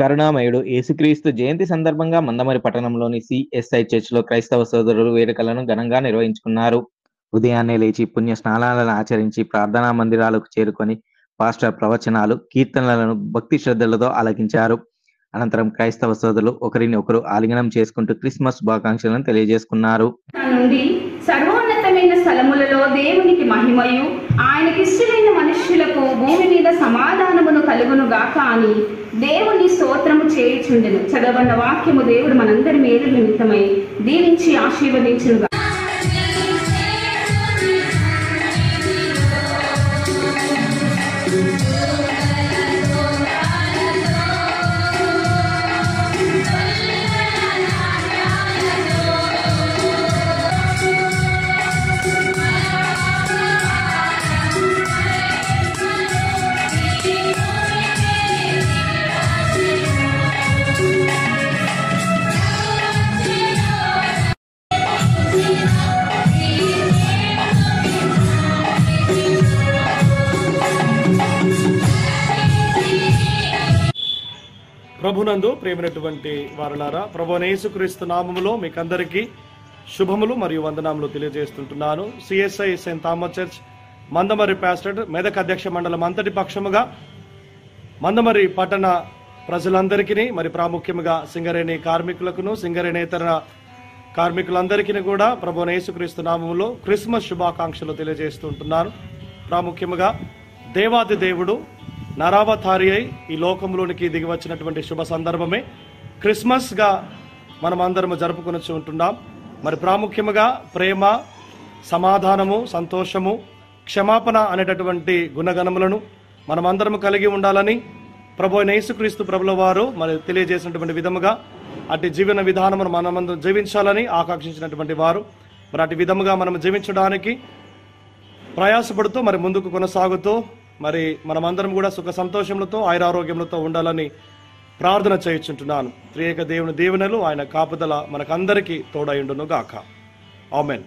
కరుణామయుడు యేసుక్రీస్తు జయంతి సందర్భంగా మందమరి పట్టణంలోని సిఎస్ఐ చర్చిలో క్రైస్తవ సోదరులు వేడుకలను ఘనంగా నిర్వహించుకున్నారు. ఉదయాన్నే లేచి పుణ్య స్నానాలను ఆచరించి ప్రార్థనా మందిరాలకు చేరుకొని పాస్టర్ ప్రవచనాలు, కీర్తనలను భక్తి శ్రద్ధలతో ఆలకించారు. అనంతరం క్రైస్తవ సోదరులు ఒకరిని ఒకరు ఆలింగనం చేసుకుంటూ క్రిస్మస్ శుభాకాంక్షలను తెలియజేసుకున్నారు. సర్వోన్నతమైన స్థలములలో దేవునికి మహిమయు, ఆయనకిష్టమైన మనుష్యులకు భూమి మీద సమాధానమును కలుగును గాక అని దేవుని స్తోత్రము చేయుచుండెను. చదవన్న వాక్యము దేవుడు మనందరి మేలు నిమిత్తమై దీవించి ఆశీర్వదించును. ప్రభునందు ప్రియమైనటువంటి వారలారా, ప్రభువైన యేసుక్రీస్తు నామములో మీకందరికీ శుభములు మరియు వందనాములు తెలియజేస్తుంటున్నాను. CSI Saint Thomas church Mandamarri pastor Medak అధ్యక్ష మండలం అంతటి పక్షముగా మందమరి పట్టణ ప్రజలందరికీ, మరి ప్రాముఖ్యముగా సింగరేణి కార్మికులకును సింగరేణేతర కార్మికులందరికీ కూడా ప్రభువైన యేసుక్రీస్తు నామములో క్రిస్మస్ శుభాకాంక్షలు తెలియజేస్తుంటున్నాను. ప్రాముఖ్యముగా దేవాది దేవుడు నరావతారి అయి ఈ లోకంలోనికి దిగి వచ్చినటువంటి శుభ సందర్భమే క్రిస్మస్ గా మనం అందరము జరుపుకొని ఉంటున్నాం. మరి ప్రాముఖ్యముగా ప్రేమ, సమాధానము, సంతోషము, క్షమాపణ అనేటటువంటి గుణగణములను మనమందరము కలిగి ఉండాలని ప్రభువైన యేసుక్రీస్తు ప్రభుల వారు మరి తెలియజేసినటువంటి విధముగా అటు జీవన విధానమును మనమందరం జీవించాలని ఆకాంక్షించినటువంటి వారు మరి అటు విధముగా మనం జీవించడానికి ప్రయాసపడుతూ మరి ముందుకు కొనసాగుతూ మరి మనమందరం కూడా సుఖ సంతోషములతో ఆయురారోగ్యములతో ఉండాలని ప్రార్థన చేయుచుంటున్నాను. త్రియేక దేవుని దీవెనలు, ఆయన కాపుదల మనకందరికీ తోడయుండును గాక. ఆమేన్.